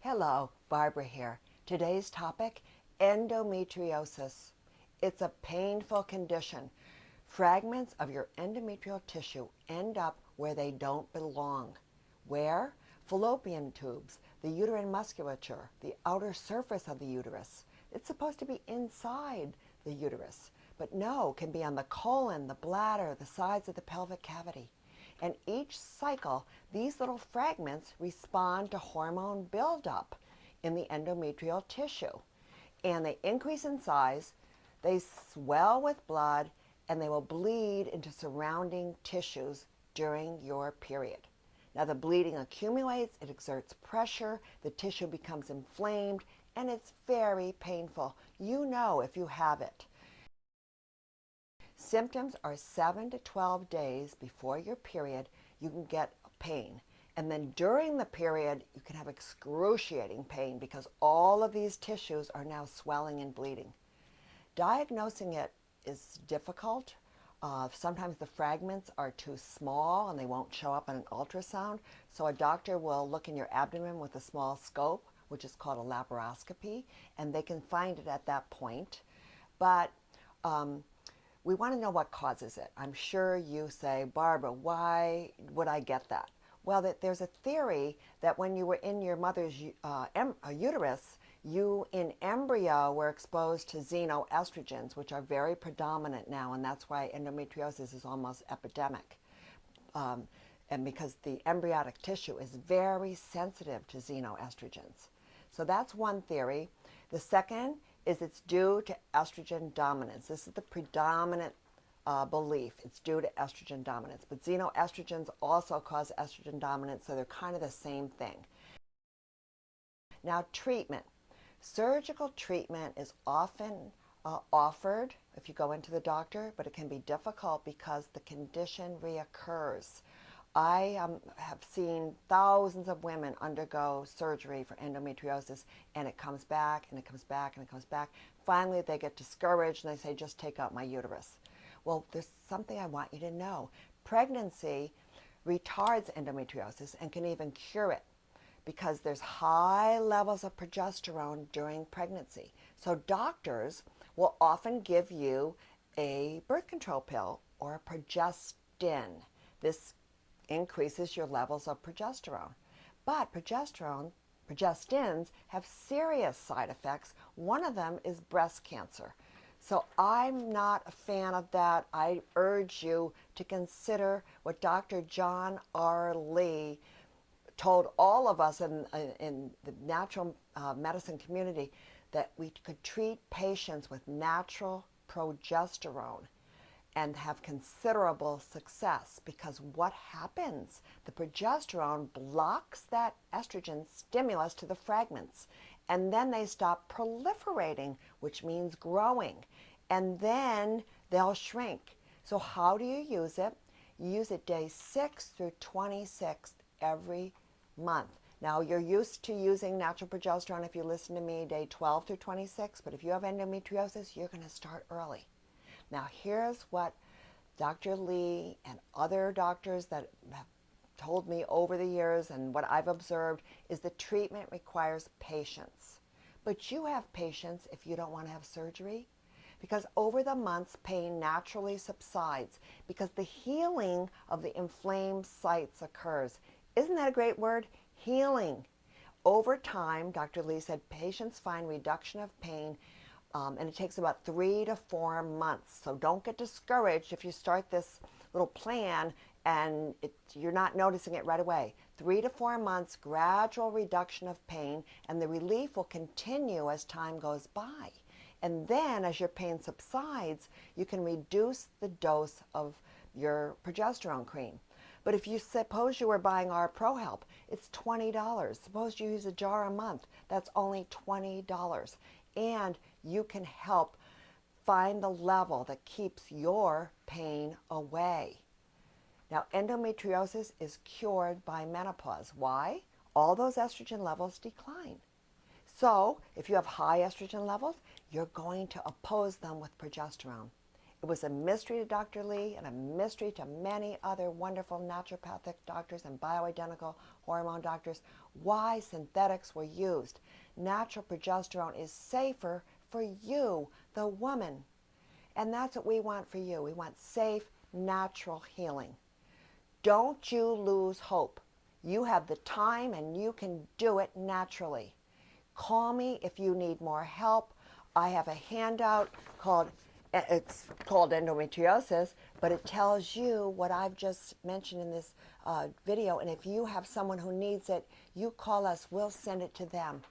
Hello, Barbara here. Today's topic, endometriosis. It's a painful condition. Fragments of your endometrial tissue end up where they don't belong. Where? Fallopian tubes, the uterine musculature, the outer surface of the uterus. It's supposed to be inside the uterus, but no, can be on the colon, the bladder, the sides of the pelvic cavity. And each cycle, these little fragments respond to hormone buildup in the endometrial tissue. And they increase in size, they swell with blood, and they will bleed into surrounding tissues during your period. Now the bleeding accumulates, it exerts pressure, the tissue becomes inflamed, and it's very painful. You know if you have it. Symptoms are 7 to 12 days before your period, you can get pain. And then during the period, you can have excruciating pain because all of these tissues are now swelling and bleeding. Diagnosing it is difficult. Sometimes the fragments are too small and they won't show up on an ultrasound. So a doctor will look in your abdomen with a small scope, which is called a laparoscopy, and they can find it at that point. But we want to know what causes it. I'm sure you say, Barbara, why would I get that? Well, there's a theory that when you were in your mother's uterus, you in embryo were exposed to xenoestrogens, which are very predominant now, and that's why endometriosis is almost epidemic. And because the embryonic tissue is very sensitive to xenoestrogens. So that's one theory. The second is it's due to estrogen dominance. This is the predominant belief. It's due to estrogen dominance. But xenoestrogens also cause estrogen dominance, so they're kind of the same thing. Now, treatment. Surgical treatment is often offered if you go into the doctor, but it can be difficult because the condition reoccurs. I have seen thousands of women undergo surgery for endometriosis, and it comes back, and it comes back, and it comes back. Finally, they get discouraged, and they say, just take out my uterus. Well, there's something I want you to know. Pregnancy retards endometriosis and can even cure it because there's high levels of progesterone during pregnancy. So doctors will often give you a birth control pill or a progestin. This increases your levels of progesterone. But progestins have serious side effects. One of them is breast cancer. So I'm not a fan of that. I urge you to consider what Dr. John R. Lee told all of us in the natural medicine community, that we could treat patients with natural progesterone and have considerable success, because what happens? The progesterone blocks that estrogen stimulus to the fragments, and then they stop proliferating, which means growing, and then they'll shrink. So how do you use it? You use it day 6 through 26 every month. Now, you're used to using natural progesterone if you listen to me day 12 through 26, but if you have endometriosis, you're going to start early. Now, here's what Dr. Lee and other doctors that have told me over the years, and what I've observed, is the treatment requires patience. But you have patience if you don't want to have surgery, because over the months, pain naturally subsides because the healing of the inflamed sites occurs. Isn't that a great word? Healing. Over time, Dr. Lee said, patients find reduction of pain, and it takes about 3 to 4 months. So don't get discouraged if you start this little plan and you're not noticing it right away. 3 to 4 months, gradual reduction of pain, and the relief will continue as time goes by. And then as your pain subsides, you can reduce the dose of your progesterone cream. But if you suppose you were buying our Pro Help, it's $20. Suppose you use a jar a month, that's only $20. And you can help find the level that keeps your pain away. Now, endometriosis is cured by menopause. Why? All those estrogen levels decline. So if you have high estrogen levels, you're going to oppose them with progesterone. It was a mystery to Dr. Lee and a mystery to many other wonderful naturopathic doctors and bioidentical hormone doctors why synthetics were used. Natural progesterone is safer for you, the woman. And that's what we want for you. We want safe, natural healing. Don't you lose hope. You have the time and you can do it naturally. Call me if you need more help. I have a handout it's called Endometriosis, but it tells you what I've just mentioned in this video. And if you have someone who needs it, you call us. We'll send it to them.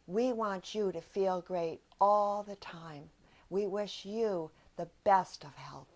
We want you to feel great all the time. We wish you the best of health.